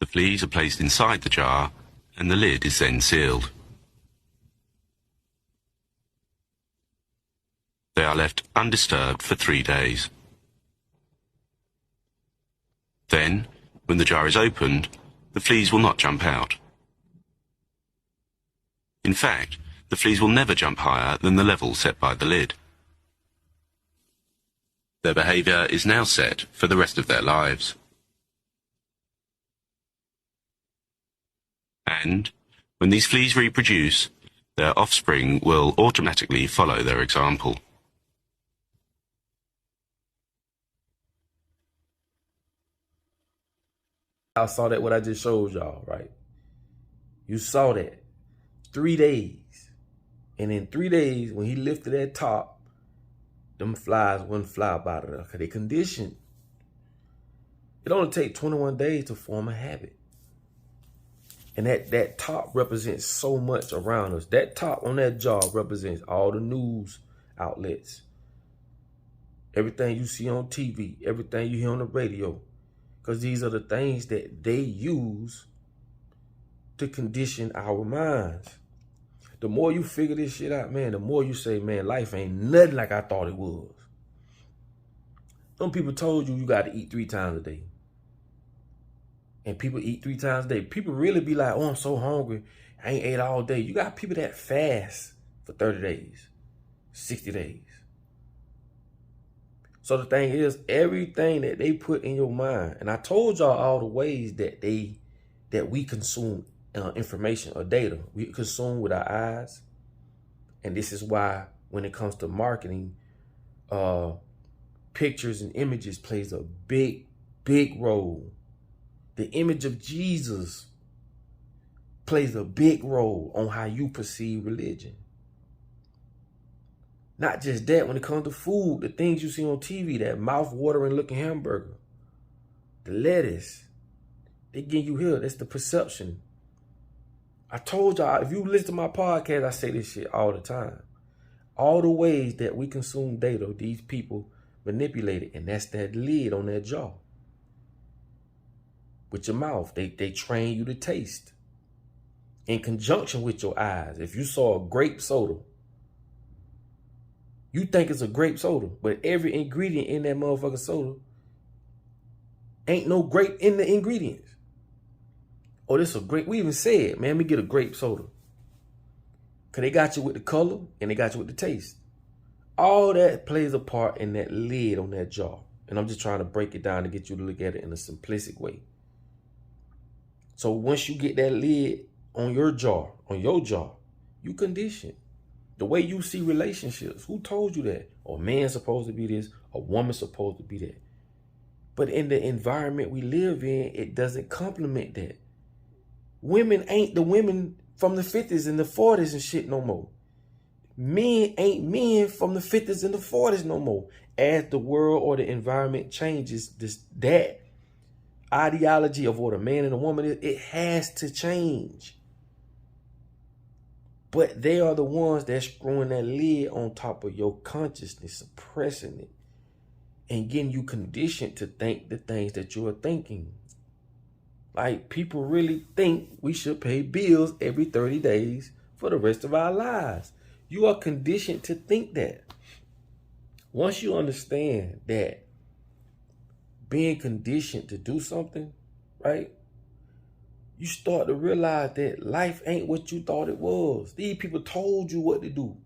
fleas are placed inside the jar and the lid is then sealed. They are left undisturbed for 3 days. Then, when the jar is opened, the fleas will not jump out. In fact, the fleas will never jump higher than the level set by the lid. Their behaviour is now set for the rest of their lives. And, when these fleas reproduce, their offspring will automatically follow their example. I saw that what I just showed y'all, right? You saw that. 3 days. And in 3 days, when he lifted that top, them flies wouldn't fly up out of there because they conditioned. It only takes 21 days to form a habit. And that top represents so much around us. That top on that jar represents all the news outlets. Everything you see on TV, everything you hear on the radio. Because these are the things that they use to condition our minds. The more you figure this shit out, man, the more you say, man, life ain't nothing like I thought it was. Some people told you got to eat 3 times a day. And people eat 3 times a day. People really be like, oh, I'm so hungry. I ain't ate all day. You got people that fast for 30 days, 60 days. So the thing is, everything that they put in your mind, and I told y'all all the ways that we consume information or data. We consume with our eyes. And this is why when it comes to marketing, pictures and images plays a big, big role. The image of Jesus plays a big role on how you perceive religion. Not just that, when it comes to food, the things you see on TV, that mouth-watering looking hamburger, the lettuce, they give you here. That's the perception. I told y'all, if you listen to my podcast, I say this shit all the time. All the ways that we consume data, these people manipulate it, and that's that lid on that jaw. With your mouth, they train you to taste. In conjunction with your eyes. If you saw a grape soda, you think it's a grape soda, but every ingredient in that motherfucking soda ain't no grape in the ingredients. Oh, this is a grape. We even said, man, we get a grape soda. Because they got you with the color and they got you with the taste. All that plays a part in that lid on that jar. And I'm just trying to break it down to get you to look at it in a simplistic way. So once you get that lid on your jaw, you condition. The way you see relationships, who told you that? A man's supposed to be this, a woman's supposed to be that. But in the environment we live in, it doesn't complement that. Women ain't the women from the 50s and the 40s and shit no more. Men ain't men from the 50s and the 40s no more. As the world or the environment changes, that ideology of what a man and a woman is, it has to change. But they are the ones that's screwing that lid on top of your consciousness, suppressing it, and getting you conditioned to think the things that you are thinking. Like, people really think we should pay bills every 30 days for the rest of our lives. You are conditioned to think that. Once you understand that being conditioned to do something, right? You start to realize that life ain't what you thought it was. These people told you what to do.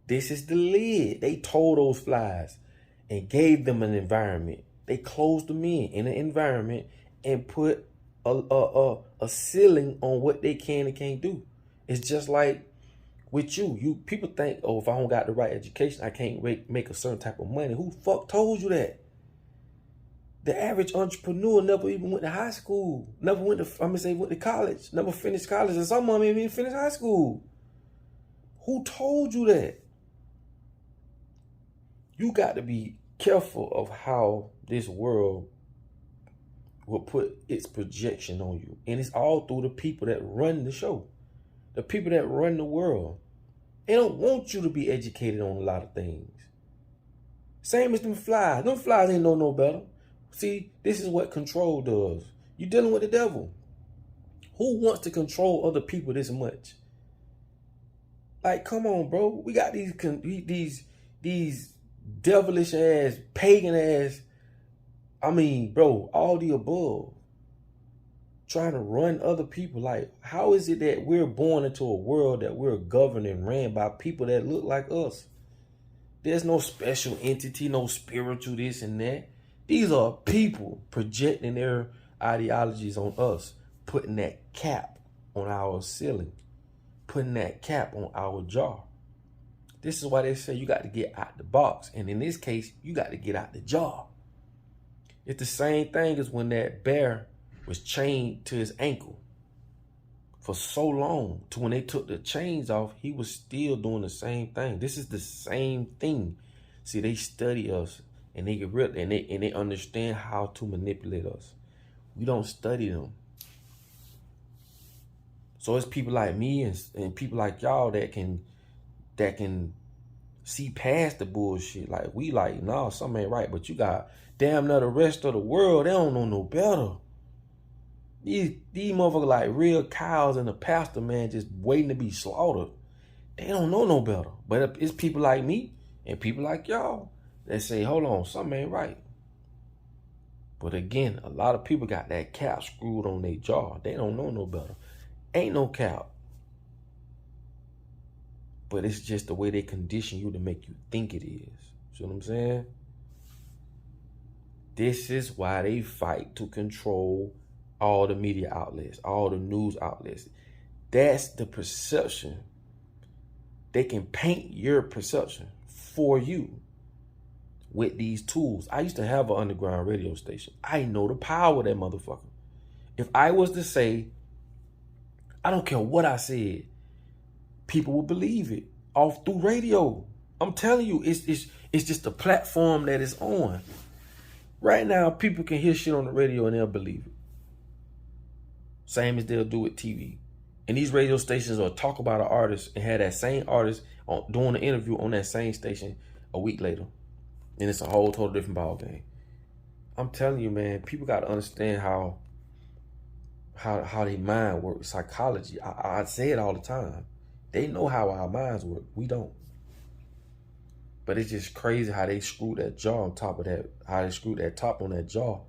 This is the lid. They told those flies and gave them an environment. They closed them in an environment and put a ceiling on what they can and can't do. It's just like with you. People think, oh, if I don't got the right education, I can't make a certain type of money. Who the fuck told you that? The average entrepreneur never even went to high school. Never went to college. Never finished college. And some of them even didn't finish high school. Who told you that? You got to be careful of how this world will put its projection on you. And it's all through the people that run the show. The people that run the world. They don't want you to be educated on a lot of things. Same as them flies. Them flies ain't know no better. See, this is what control does. You're dealing with the devil. Who wants to control other people this much? Like, come on, bro. We got these devilish ass, pagan ass, I mean, bro, all the above, trying to run other people. Like, how is it that we're born into a world that we're governed and ran by people that look like us? There's no special entity, no spiritual this and that. These are people projecting their ideologies on us, putting that cap on our ceiling, putting that cap on our jaw. This is why they say you got to get out the box. And in this case, you got to get out the jaw. It's the same thing as when that bear was chained to his ankle for so long, to when they took the chains off, he was still doing the same thing. This is the same thing. See, they study us and they get real, and they understand how to manipulate us. We don't study them. So it's people like me and people like y'all that can see past the bullshit. Like, we like, nah, something ain't right. But you got damn near the rest of the world, they don't know no better. These motherfuckers like real cows in the pasture, man, just waiting to be slaughtered. They don't know no better. But it's people like me and people like y'all that say, hold on, something ain't right. But again, a lot of people got that cap screwed on their jaw. They don't know no better. Ain't no cap. But it's just the way they condition you to make you think it is. See what I'm saying? This is why they fight to control all the media outlets, all the news outlets. That's the perception. They can paint your perception for you with these tools. I used to have an underground radio station. I know the power of that motherfucker. If I was to say, I don't care what I said, people would believe it off through radio. I'm telling you, it's just a platform that is on. Right now, people can hear shit on the radio and they'll believe it. Same as they'll do with TV. And these radio stations will talk about an artist and have that same artist doing an interview on that same station a week later. And it's a whole total different ball game. I'm telling you, man, people got to understand how their mind works, psychology. I say it all the time. They know how our minds work. We don't. But it's just crazy how they screwed that jaw on top of that, how they screwed that top on that jaw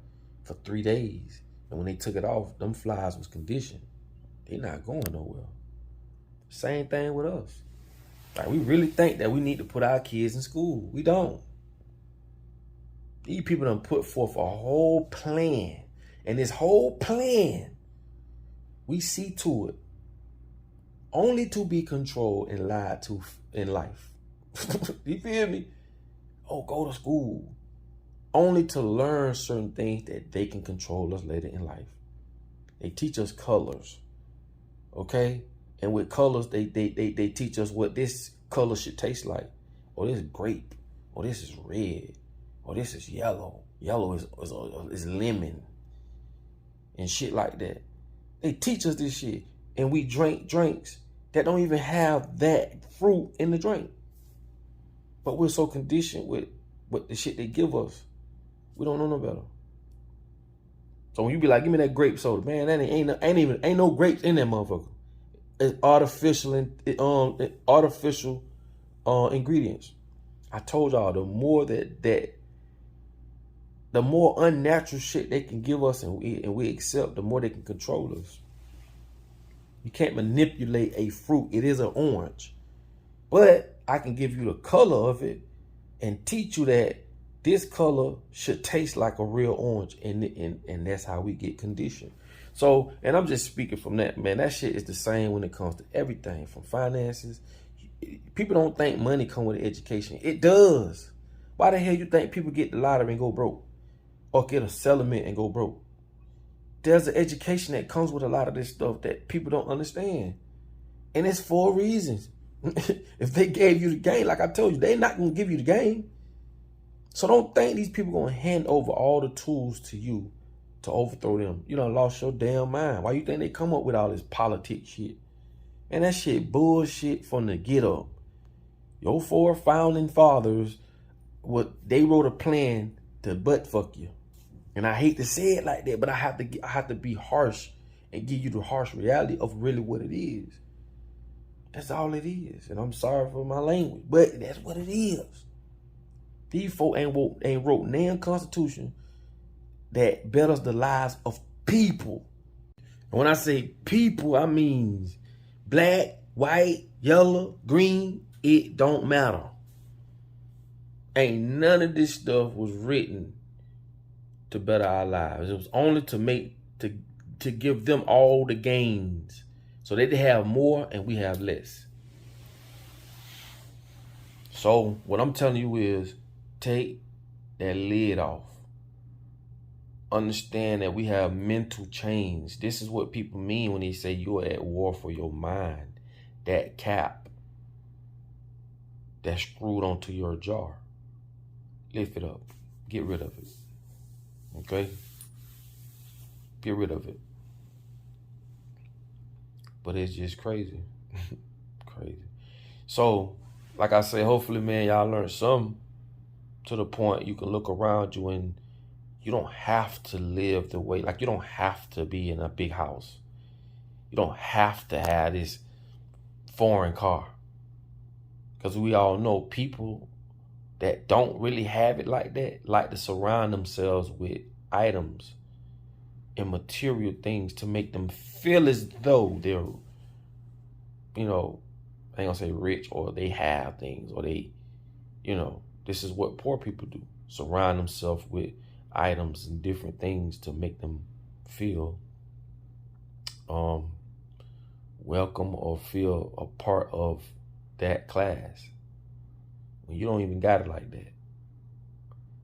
for 3 days. And when they took it off, them flies was conditioned. They not going nowhere. Same thing with us. Like, we really think that we need to put our kids in school. We don't. These people done put forth a whole plan. And this whole plan, we see to it, only to be controlled and lied to in life. You feel me? Oh, go to school. Only to learn certain things that they can control us later in life. They teach us colors. Okay? And with colors, they teach us what this color should taste like. Oh, this is grape. Oh, this is red. Oh, this is yellow. Yellow is lemon. And shit like that. They teach us this shit. And we drink drinks that don't even have that fruit in the drink. But we're so conditioned with the shit they give us. We don't know no better. So when you be like, give me that grape soda, man, that ain't no grapes in that motherfucker. It's artificial ingredients. I told y'all, the more the more unnatural shit they can give us and we accept, the more they can control us. You can't manipulate a fruit. It is an orange. But I can give you the color of it and teach you that this color should taste like a real orange. And that's how we get conditioned. So, and I'm just speaking from that, man. That shit is the same when it comes to everything, from finances. People don't think money come with education. It does. Why the hell you think people get the lottery and go broke? Or get a settlement and go broke? There's an education that comes with a lot of this stuff that people don't understand. And it's for reasons. If they gave you the game, like I told you, they're not going to give you the game. So don't think these people going to hand over all the tools to you to overthrow them. You done lost your damn mind. Why you think they come up with all this politics shit? And that shit bullshit from the get up. Your 4 founding fathers, they wrote a plan to butt fuck you. And I hate to say it like that, but I have to be harsh and give you the harsh reality of really what it is. That's all it is. And I'm sorry for my language, but that's what it is. These folk ain't wrote damn constitution that betters the lives of people. And when I say people, I mean black, white, yellow, green, it don't matter. Ain't none of this stuff was written to better our lives. It was only to give them all the gains so they have more and we have less. So what I'm telling you is take that lid off. Understand that we have mental change. This is what people mean when they say you're at war for your mind. That cap that's screwed onto your jar. Lift it up. Get rid of it. Okay? Get rid of it. But it's just crazy. Crazy. So, like I say, hopefully, man, y'all learned something to the point you can look around you and you don't have to live the way, like you don't have to be in a big house. You don't have to have this foreign car. Because we all know people that don't really have it like that like to surround themselves with items and material things to make them feel as though they're, I ain't gonna say rich or they have things or they, this is what poor people do. Surround themselves with items and different things to make them feel welcome or feel a part of that class. When you don't even got it like that.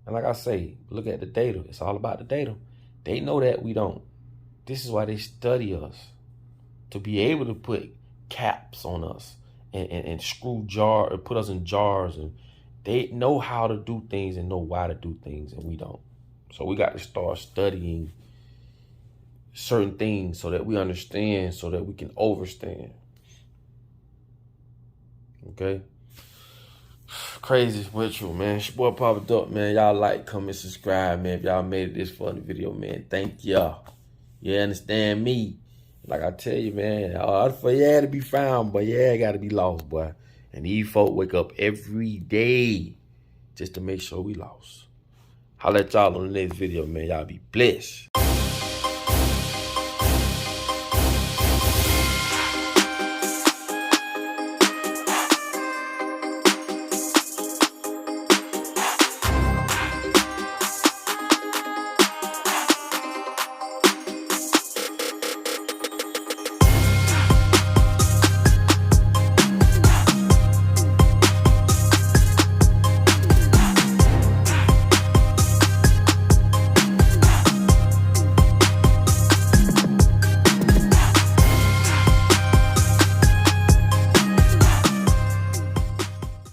And like I say, look at the data. It's all about the data. They know that we don't. This is why they study us. To be able to put caps on us and screw jar or put us in jars, and they know how to do things and know why to do things, and we don't. So we got to start studying certain things so that we understand, so that we can overstand. Okay? Crazy but true, man. It's your boy Papa Duck, man. Y'all like, comment, subscribe, man. If y'all made it this far in the video, man, thank y'all. You understand me? Like I tell you, man, for yeah to be found, but yeah, got to be lost, boy. And these folk wake up every day just to make sure we lost. I'll let y'all on the next video, man. Y'all be blessed.